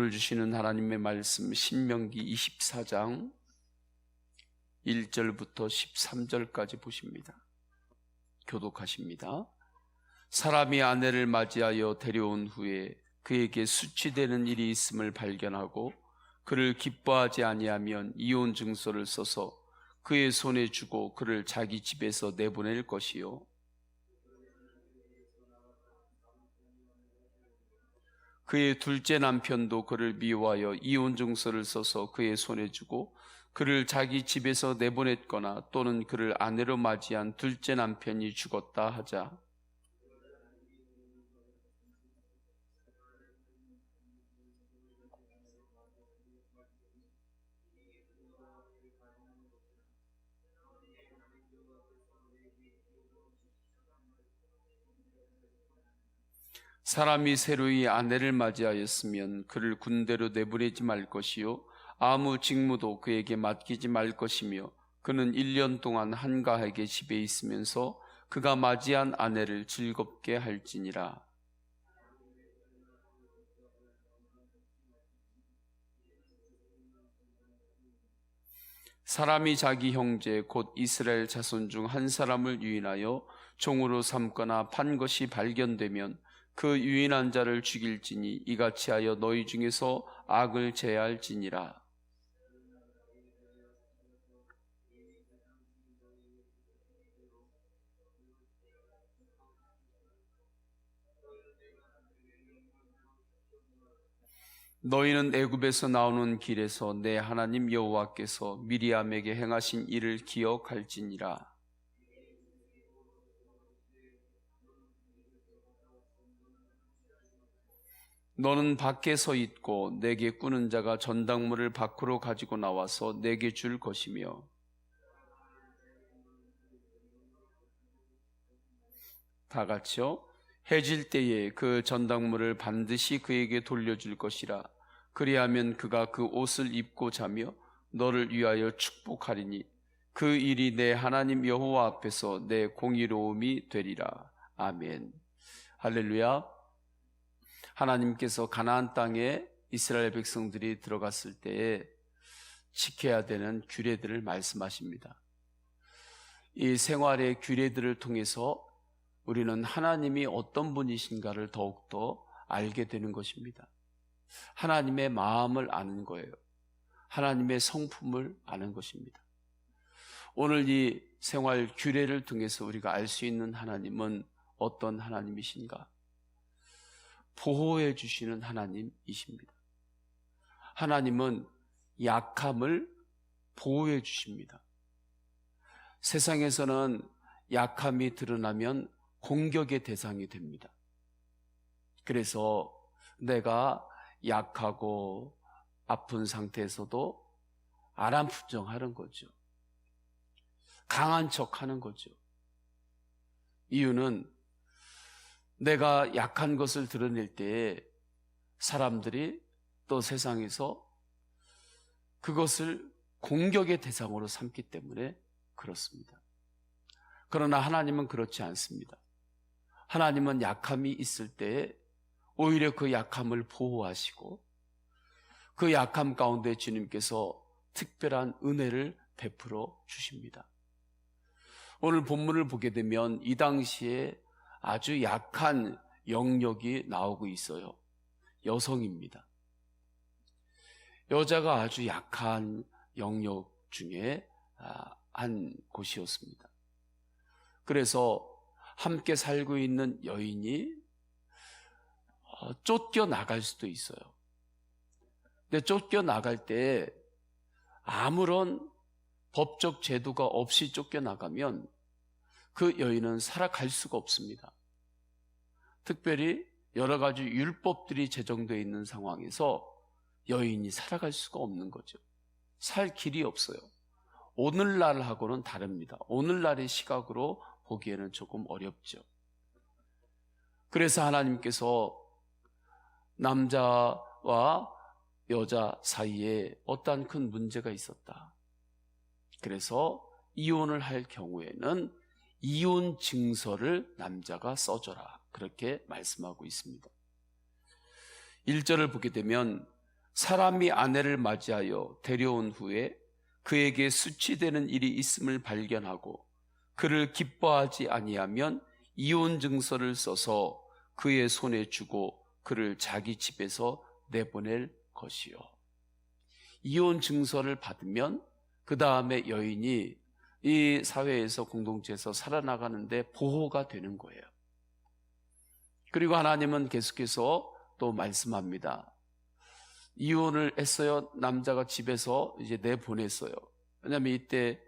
오늘 주시는 하나님의 말씀 신명기 24장 1절부터 13절까지 보십니다. 교독하십니다. 사람이 아내를 맞이하여 데려온 후에 그에게 수치되는 일이 있음을 발견하고 그를 기뻐하지 아니하면 이혼 증서를 써서 그의 손에 주고 그를 자기 집에서 내보낼 것이요, 그의 둘째 남편도 그를 미워하여 이혼 증서를 써서 그의 손에 주고 그를 자기 집에서 내보냈거나 또는 그를 아내로 맞이한 둘째 남편이 죽었다 하자. 사람이 새로이 아내를 맞이하였으면 그를 군대로 내보내지 말 것이요, 아무 직무도 그에게 맡기지 말 것이며 그는 1년 동안 한가하게 집에 있으면서 그가 맞이한 아내를 즐겁게 할지니라. 사람이 자기 형제 곧 이스라엘 자손 중 한 사람을 유인하여 종으로 삼거나 판 것이 발견되면 그 유인한 자를 죽일지니 이같이 하여 너희 중에서 악을 제할지니라. 너희는 애굽에서 나오는 길에서 내 하나님 여호와께서 미리암에게 행하신 일을 기억할지니라. 너는 밖에 서 있고 내게 꾸는 자가 전당물을 밖으로 가지고 나와서 내게 줄 것이며 다 같이요. 해질 때에 그 전당물을 반드시 그에게 돌려줄 것이라. 그리하면 그가 그 옷을 입고 자며 너를 위하여 축복하리니 그 일이 내 하나님 여호와 앞에서 내 공의로움이 되리라. 아멘. 할렐루야. 하나님께서 가나안 땅에 이스라엘 백성들이 들어갔을 때에 지켜야 되는 규례들을 말씀하십니다. 이 생활의 규례들을 통해서 우리는 하나님이 어떤 분이신가를 더욱더 알게 되는 것입니다. 하나님의 마음을 아는 거예요. 하나님의 성품을 아는 것입니다. 오늘 이 생활 규례를 통해서 우리가 알 수 있는 하나님은 어떤 하나님이신가? 보호해 주시는 하나님이십니다. 하나님은 약함을 보호해 주십니다. 세상에서는 약함이 드러나면 공격의 대상이 됩니다. 그래서 내가 약하고 아픈 상태에서도 아람푸정하는 거죠. 강한 척하는 거죠. 이유는 내가 약한 것을 드러낼 때에 사람들이 또 세상에서 그것을 공격의 대상으로 삼기 때문에 그렇습니다. 그러나 하나님은 그렇지 않습니다. 하나님은 약함이 있을 때에 오히려 그 약함을 보호하시고 그 약함 가운데 주님께서 특별한 은혜를 베풀어 주십니다. 오늘 본문을 보게 되면 이 당시에 아주 약한 영역이 나오고 있어요. 여성입니다. 여자가 아주 약한 영역 중에 한 곳이었습니다. 그래서 함께 살고 있는 여인이 쫓겨나갈 수도 있어요. 근데 쫓겨나갈 때 아무런 법적 제도가 없이 쫓겨나가면 그 여인은 살아갈 수가 없습니다. 특별히 여러 가지 율법들이 제정되어 있는 상황에서 여인이 살아갈 수가 없는 거죠. 살 길이 없어요. 오늘날하고는 다릅니다. 오늘날의 시각으로 보기에는 조금 어렵죠. 그래서 하나님께서 남자와 여자 사이에 어떠한 큰 문제가 있었다. 그래서 이혼을 할 경우에는 이혼 증서를 남자가 써줘라, 그렇게 말씀하고 있습니다. 1절을 보게 되면 사람이 아내를 맞이하여 데려온 후에 그에게 수치되는 일이 있음을 발견하고 그를 기뻐하지 아니하면 이혼 증서를 써서 그의 손에 주고 그를 자기 집에서 내보낼 것이요. 이혼 증서를 받으면 그 다음에 여인이 이 사회에서 공동체에서 살아나가는데 보호가 되는 거예요. 그리고 하나님은 계속해서 또 말씀합니다. 이혼을 했어요. 남자가 집에서 이제 내보냈어요. 왜냐하면 이때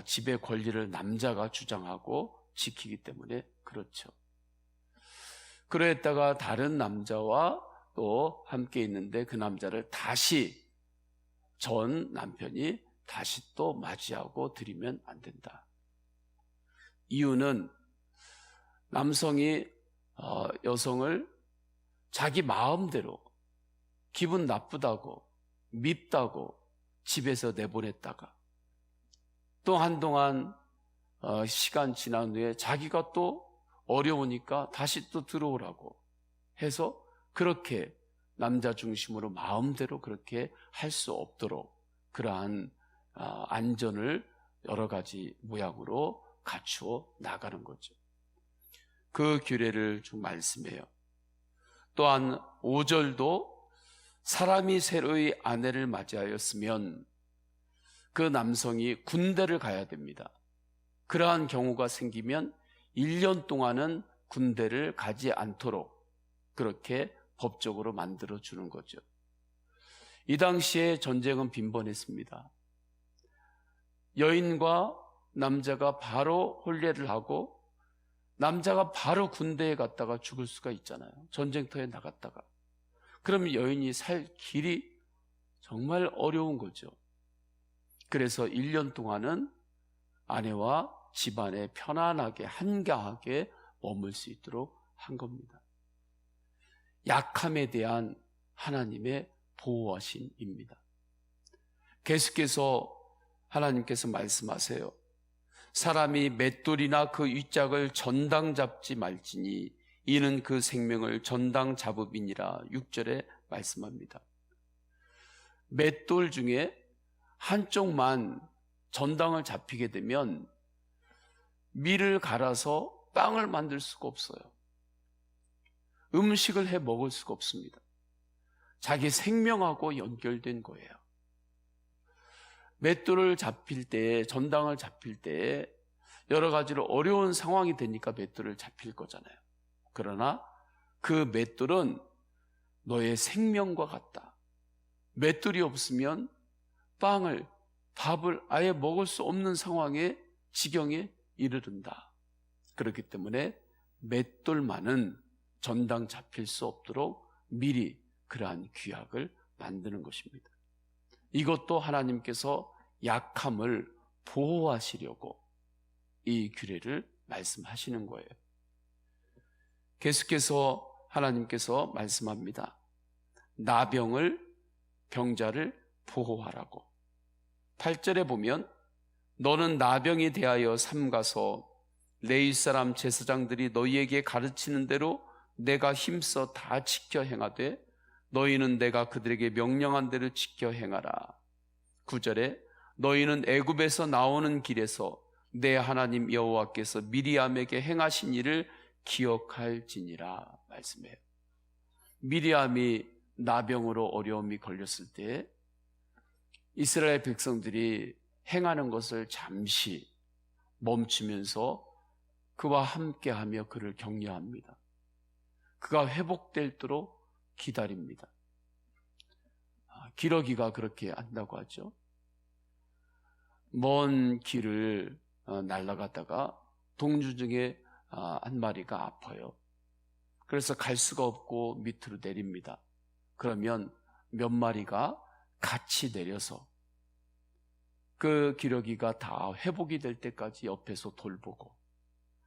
집의 권리를 남자가 주장하고 지키기 때문에 그렇죠. 그랬다가 다른 남자와 또 함께 있는데 그 남자를 다시 전 남편이 다시 또 맞이하고 들이면 안 된다. 이유는 남성이 여성을 자기 마음대로 기분 나쁘다고 밉다고 집에서 내보냈다가 또 한동안 시간 지난 후에 자기가 또 어려우니까 다시 또 들어오라고 해서 그렇게 남자 중심으로 마음대로 그렇게 할 수 없도록 그러한 안전을 여러 가지 모양으로 갖추어 나가는 거죠. 그 규례를 좀 말씀해요. 또한 5절도 사람이 새로이 아내를 맞이하였으면 그 남성이 군대를 가야 됩니다. 그러한 경우가 생기면 1년 동안은 군대를 가지 않도록 그렇게 법적으로 만들어주는 거죠. 이 당시에 전쟁은 빈번했습니다. 여인과 남자가 바로 혼례를 하고 남자가 바로 군대에 갔다가 죽을 수가 있잖아요. 전쟁터에 나갔다가. 그럼 여인이 살 길이 정말 어려운 거죠. 그래서 1년 동안은 아내와 집안에 편안하게 한가하게 머물 수 있도록 한 겁니다. 약함에 대한 하나님의 보호하심입니다. 계속해서 하나님께서 말씀하세요. 사람이 맷돌이나 그 윗짝을 전당 잡지 말지니 이는 그 생명을 전당 잡음이니라 6절에 말씀합니다. 맷돌 중에 한쪽만 전당을 잡히게 되면 밀을 갈아서 빵을 만들 수가 없어요. 음식을 해 먹을 수가 없습니다. 자기 생명하고 연결된 거예요. 맷돌을 잡힐 때, 전당을 잡힐 때 여러 가지로 어려운 상황이 되니까 맷돌을 잡힐 거잖아요. 그러나 그 맷돌은 너의 생명과 같다. 맷돌이 없으면 빵을, 밥을 아예 먹을 수 없는 상황에 지경에 이르른다. 그렇기 때문에 맷돌만은 전당 잡힐 수 없도록 미리 그러한 규약을 만드는 것입니다. 이것도 하나님께서 약함을 보호하시려고 이 규례를 말씀하시는 거예요. 계속해서 하나님께서 말씀합니다. 나병을, 병자를 보호하라고. 8절에 보면 너는 나병에 대하여 삼가서 레위 사람 제사장들이 너희에게 가르치는 대로 내가 힘써 다 지켜 행하되 너희는 내가 그들에게 명령한 대로 지켜 행하라. 9절에 너희는 애굽에서 나오는 길에서 내 하나님 여호와께서 미리암에게 행하신 일을 기억할지니라 말씀해요. 미리암이 나병으로 어려움이 걸렸을 때 이스라엘 백성들이 행하는 것을 잠시 멈추면서 그와 함께하며 그를 격려합니다. 그가 회복될도록 기다립니다. 기러기가 그렇게 한다고 하죠. 먼 길을 날아가다가 동주 중에 한 마리가 아파요. 그래서 갈 수가 없고 밑으로 내립니다. 그러면 몇 마리가 같이 내려서 그 기러기가 다 회복이 될 때까지 옆에서 돌보고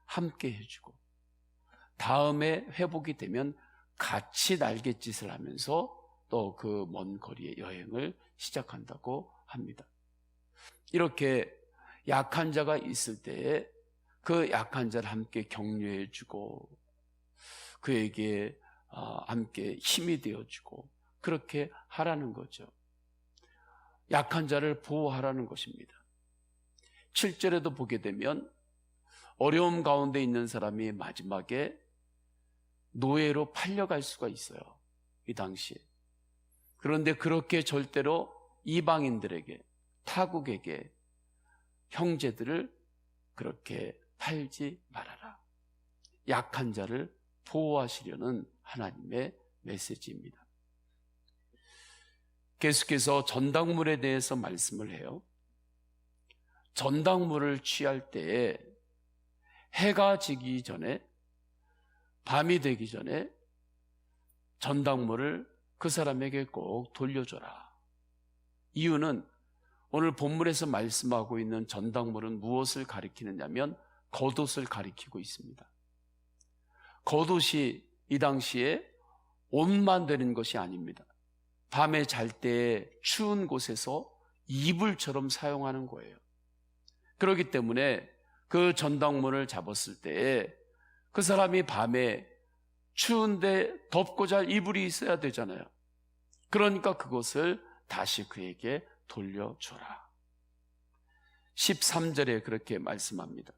함께 해주고 다음에 회복이 되면 같이 날갯짓을 하면서 또 그 먼 거리의 여행을 시작한다고 합니다. 이렇게 약한 자가 있을 때에 그 약한 자를 함께 격려해주고 그에게 함께 힘이 되어주고 그렇게 하라는 거죠. 약한 자를 보호하라는 것입니다. 7절에도 보게 되면 어려움 가운데 있는 사람이 마지막에 노예로 팔려갈 수가 있어요. 이 당시에. 그런데 그렇게 절대로 이방인들에게, 타국에게 형제들을 그렇게 팔지 말아라. 약한 자를 보호하시려는 하나님의 메시지입니다. 계속해서 전당물에 대해서 말씀을 해요. 전당물을 취할 때에 해가 지기 전에, 밤이 되기 전에 전당물을 그 사람에게 꼭 돌려줘라. 이유는 오늘 본문에서 말씀하고 있는 전당물은 무엇을 가리키느냐면 겉옷을 가리키고 있습니다. 겉옷이 이 당시에 옷만 되는 것이 아닙니다. 밤에 잘 때 추운 곳에서 이불처럼 사용하는 거예요. 그렇기 때문에 그 전당물을 잡았을 때 그 사람이 밤에 추운데 덮고 잘 이불이 있어야 되잖아요. 그러니까 그것을 다시 그에게 돌려줘라. 13절에 그렇게 말씀합니다.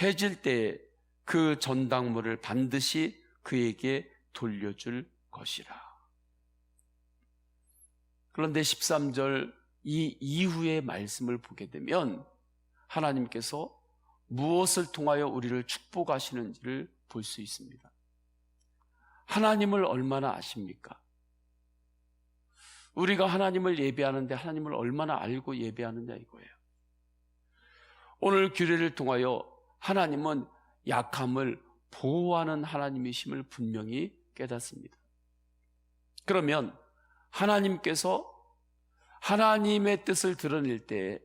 해질 때 그 전당물을 반드시 그에게 돌려줄 것이라. 그런데 13절 이 이후의 말씀을 보게 되면 하나님께서 무엇을 통하여 우리를 축복하시는지를 볼 수 있습니다. 하나님을 얼마나 아십니까? 우리가 하나님을 예배하는데 하나님을 얼마나 알고 예배하느냐 이거예요. 오늘 규례를 통하여 하나님은 약함을 보호하는 하나님이심을 분명히 깨닫습니다. 그러면 하나님께서 하나님의 뜻을 드러낼 때,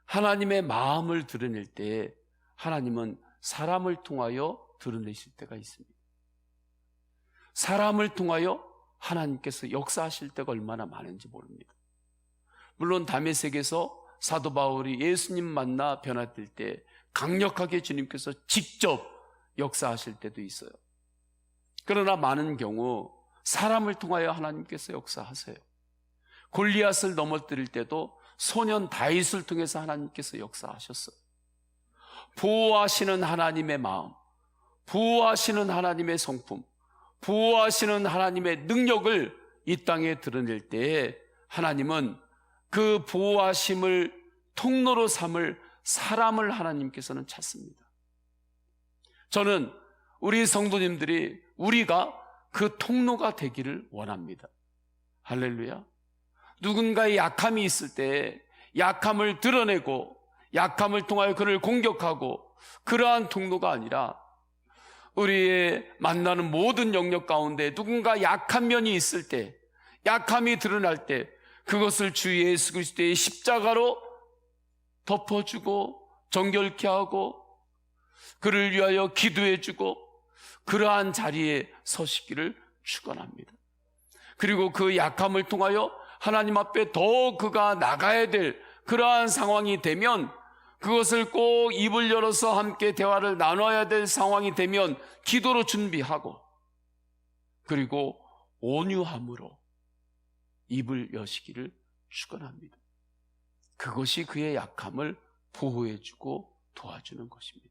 하나님의 마음을 드러낼 때 하나님은 사람을 통하여 드러내실 때가 있습니다. 사람을 통하여 하나님께서 역사하실 때가 얼마나 많은지 모릅니다. 물론 다메섹에서 사도 바울이 예수님 만나 변화될 때 강력하게 주님께서 직접 역사하실 때도 있어요. 그러나 많은 경우 사람을 통하여 하나님께서 역사하세요. 골리앗을 넘어뜨릴 때도 소년 다윗을 통해서 하나님께서 역사하셨어요. 보호하시는 하나님의 마음, 보호하시는 하나님의 성품, 보호하시는 하나님의 능력을 이 땅에 드러낼 때에 하나님은 그 보호하심을 통로로 삼을 사람을 하나님께서는 찾습니다. 저는 우리 성도님들이 우리가 그 통로가 되기를 원합니다. 할렐루야. 누군가의 약함이 있을 때 약함을 드러내고 약함을 통하여 그를 공격하고 그러한 통로가 아니라 우리의 만나는 모든 영역 가운데 누군가 약한 면이 있을 때, 약함이 드러날 때 그것을 주 예수 그리스도의 십자가로 덮어주고 정결케 하고 그를 위하여 기도해주고 그러한 자리에 서시기를 축원합니다. 그리고 그 약함을 통하여 하나님 앞에 더 그가 나가야 될 그러한 상황이 되면 그것을 꼭 입을 열어서 함께 대화를 나눠야 될 상황이 되면 기도로 준비하고 그리고 온유함으로 입을 여시기를 축원합니다. 그것이 그의 약함을 보호해주고 도와주는 것입니다.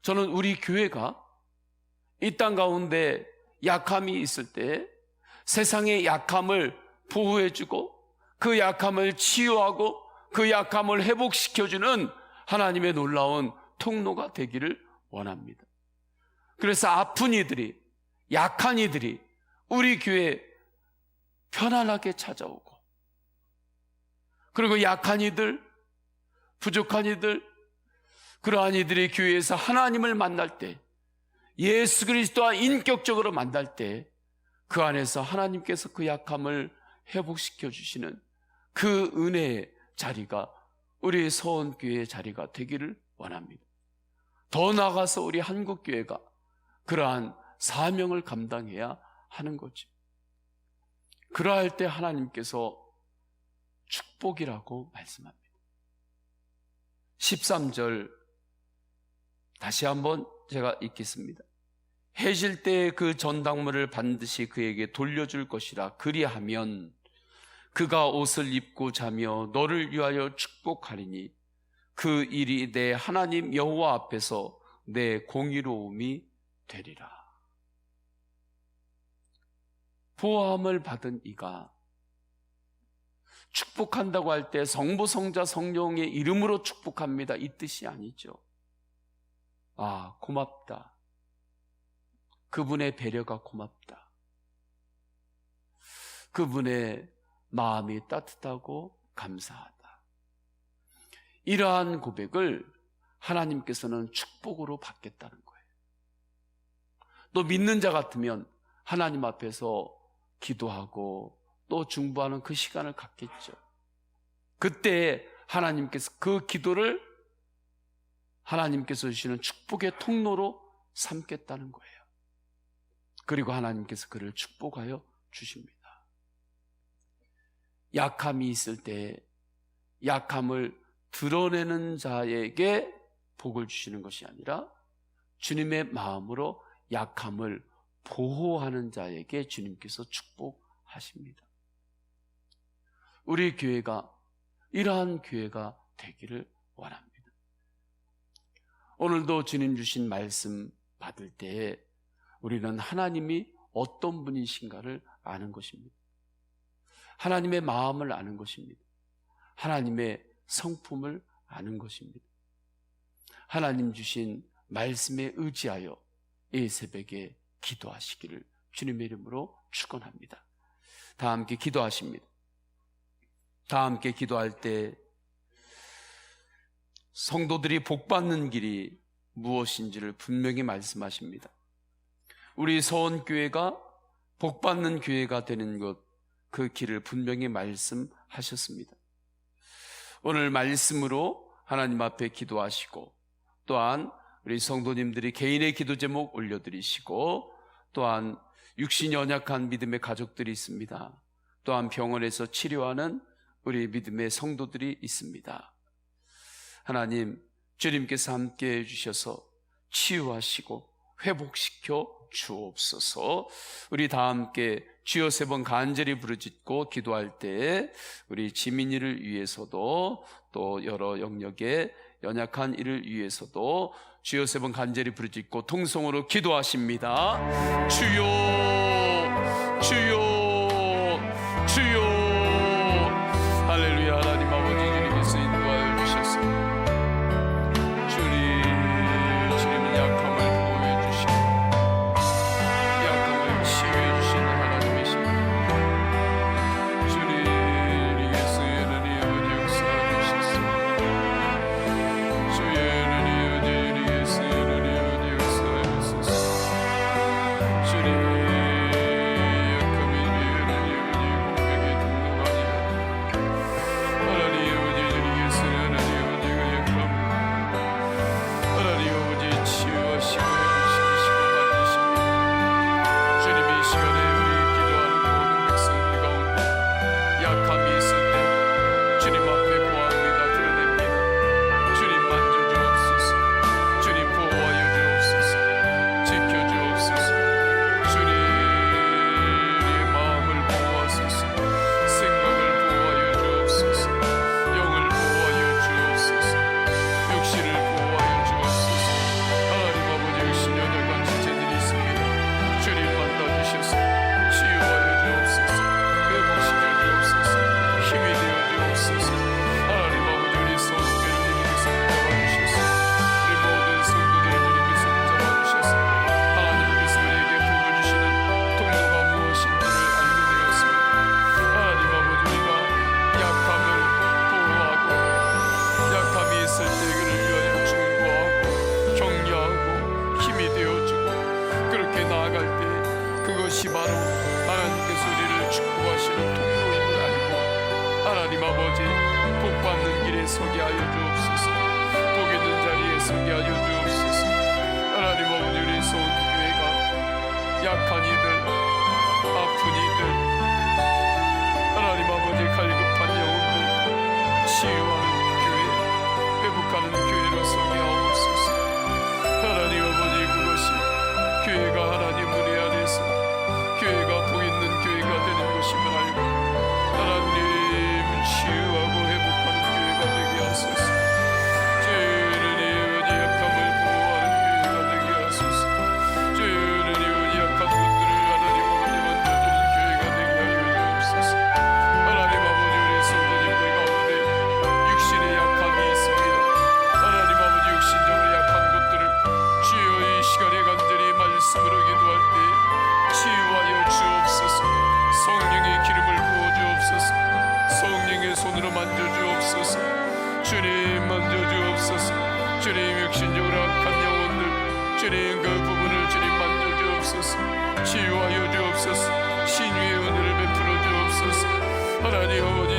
저는 우리 교회가 이 땅 가운데 약함이 있을 때 세상의 약함을 보호해주고 그 약함을 치유하고 그 약함을 회복시켜주는 하나님의 놀라운 통로가 되기를 원합니다. 그래서 아픈 이들이, 약한 이들이 우리 교회에 편안하게 찾아오고 그리고 약한 이들, 부족한 이들, 그러한 이들이 교회에서 하나님을 만날 때, 예수 그리스도와 인격적으로 만날 때 그 안에서 하나님께서 그 약함을 회복시켜 주시는 그 은혜의 자리가 우리 서원교회의 자리가 되기를 원합니다. 더 나아가서 우리 한국교회가 그러한 사명을 감당해야 하는 거죠. 그러할 때 하나님께서 축복이라고 말씀합니다. 13절 다시 한번 제가 읽겠습니다. 해질 때 그 전당물을 반드시 그에게 돌려줄 것이라. 그리하면 그가 옷을 입고 자며 너를 위하여 축복하리니 그 일이 내 하나님 여호와 앞에서 내 공의로움이 되리라. 보호함을 받은 이가 축복한다고 할 때 성부, 성자, 성령의 이름으로 축복합니다, 이 뜻이 아니죠. 아, 고맙다. 그분의 배려가 고맙다. 그분의 마음이 따뜻하고 감사하다. 이러한 고백을 하나님께서는 축복으로 받겠다는 거예요. 또 믿는 자 같으면 하나님 앞에서 기도하고 또 중보하는 그 시간을 갖겠죠. 그때 하나님께서 그 기도를 하나님께서 주시는 축복의 통로로 삼겠다는 거예요. 그리고 하나님께서 그를 축복하여 주십니다. 약함이 있을 때 약함을 드러내는 자에게 복을 주시는 것이 아니라 주님의 마음으로 약함을 보호하는 자에게 주님께서 축복하십니다. 우리 교회가 이러한 교회가 되기를 원합니다. 오늘도 주님 주신 말씀 받을 때에 우리는 하나님이 어떤 분이신가를 아는 것입니다. 하나님의 마음을 아는 것입니다. 하나님의 성품을 아는 것입니다. 하나님 주신 말씀에 의지하여 이 새벽에 기도하시기를 주님의 이름으로 축원합니다. 다 함께 기도하십니다. 다 함께 기도할 때 성도들이 복받는 길이 무엇인지를 분명히 말씀하십니다. 우리 서원교회가 복받는 교회가 되는 것, 그 길을 분명히 말씀하셨습니다. 오늘 말씀으로 하나님 앞에 기도하시고 또한 우리 성도님들이 개인의 기도 제목 올려드리시고 또한 육신이 연약한 믿음의 가족들이 있습니다. 또한 병원에서 치료하는 우리 믿음의 성도들이 있습니다. 하나님, 주님께서 함께 해주셔서 치유하시고 회복시켜 주옵소서. 우리 다 함께 주여 3번 간절히 부르짖고 기도할 때 우리 지민이를 위해서도 또 여러 영역의 연약한 이를 위해서도 주여 3번 간절히 부르짖고 통성으로 기도하십니다. 주여, 주여, 주여. 할렐루야. 하나님 아버지, 주님께서 인도하여 주셔서 주님은 약함을 보호해 주시고 약함을 치유해 주시는 하나님이십니다. 주님, 위에서 예언이 아버지 역사해 주셔서 주의 예언이 위에서 예언이 아버지 역사해 주셔서 주님 약함이 예언이 아버지 공격해 주님 그 부분을 주님 만져주옵소서. 치유하여 주옵소서. 신유의 은혜를 베풀어 주옵소서. 하나님 아버지,